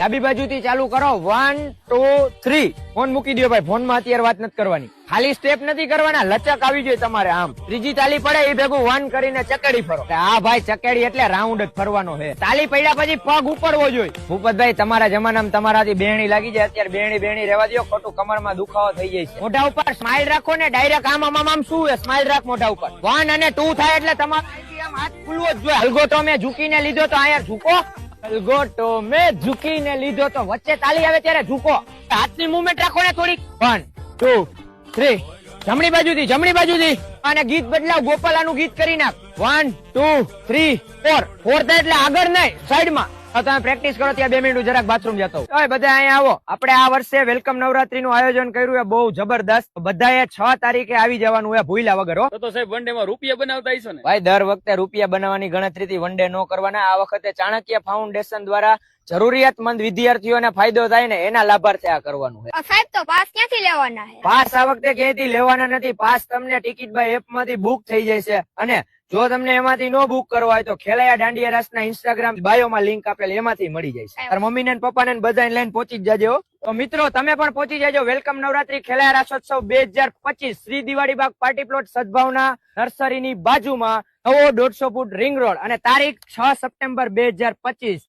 ડાબી બાજુથી ચાલુ કરો 1 2 3 ફોન મૂકી દો ભાઈ, ફોનમાં અત્યારે વાત નથી કરવાની, ખાલી સ્ટેપ નથી કરવાના, લચક આવી જોઈએ તમારે આમ. ત્રીજી તાલી પડે એ ભેગું 1 કરીને ચકેડી ફરો. હા ભાઈ ચકેડી એટલે રાઉન્ડ જ ફરવાનો છે. તાલી પડ્યા પછી પગ ઉપરવો જોઈએ. ભૂપતભાઈ તમારા જમાનામાં તમારાથી બેહણી લાગી જાય, અત્યારે બેહણી રહેવા દો, ખોટું કમરમાં દુખાવો થઈ જાય છે. મોઢા ઉપર સ્માઈલ રાખો ને ડાયરેક્ટ આમ શું છે, સ્માઈલ રાખ મોઢા ઉપર. 1 અને 2 થાય એટલે તમારે આમ હાથ ખુલવો જ જોઈએ. હલગો તો મેં ઝૂકીને લીધો તો અહીંયા ઝૂકો, હલગોટો મેં ઝૂકીને લીધો તો વચ્ચે તાલી આવે ત્યારે ઝૂકો. હાથની મુવમેન્ટ રાખો ને થોડીક. 1 2 3 જમણી બાજુથી અને ગીત બદલાવ, ગોપાલાનું ગીત કરી નાખ. 1 2 3 4 4 થાય એટલે આગળ નહીં, સાઈડમાં. તમે પ્રેક્ટિસ કરો, ત્યાં 2 મિનિટ જરાક બાથરૂમ જતો. બધા અહીંયા આવો. આપણે આ વર્ષે વેલકમ નવરાત્રી નું આયોજન કર્યું છે બહુ જબરદસ્ત. બધાએ 6 તારીખે આવી જવાનું હોય ભૂલ્યા વગર. તો સાહેબ વન ડે માં રૂપિયા બનાવતા હશો ને? ભાઈ દર વખતે રૂપિયા બનાવવાની ગણતરીથી વન ડે નો કરવાના. આ વખતે ચાણક્ય ફાઉન્ડેશન દ્વારા જરૂરિયાતમંદ વિદ્યાર્થીઓને ફાયદો થાય ને એના લાભાર્થે આ કરવાનું છે. સાહેબ તો પાસ ક્યાંથી લેવાના છે? પાસ આ વખતે ક્યાંથી લેવાના નથી. પાસ તમને ટિકિટ બાય એપ માંથી બુક થઈ જાય છે, અને જો તમને એમાંથી નો બુક કરવા હોય તો ખેલૈયા દાંડિયા રાસના ઇન્સ્ટાગ્રામ બાયોમાં લિંક આપેલ, એમાંથી મળી જાય છે. તાર મમ્મી ને પપ્પા ને બધાને લઈને પહોંચી જ જાજો. તો મિત્રો તમે પણ પહોંચી જાજો. વેલકમ નવરાત્રી ખેલૈયા રાસોત્સવ 2025 શ્રી દિવાળી બાગ પાર્ટી પ્લોટ સદભાવના નર્સરીની બાજુમાં, નવો 150 ફૂટ રિંગ રોડ, અને તારીખ 6 સપ્ટેમ્બર 2025.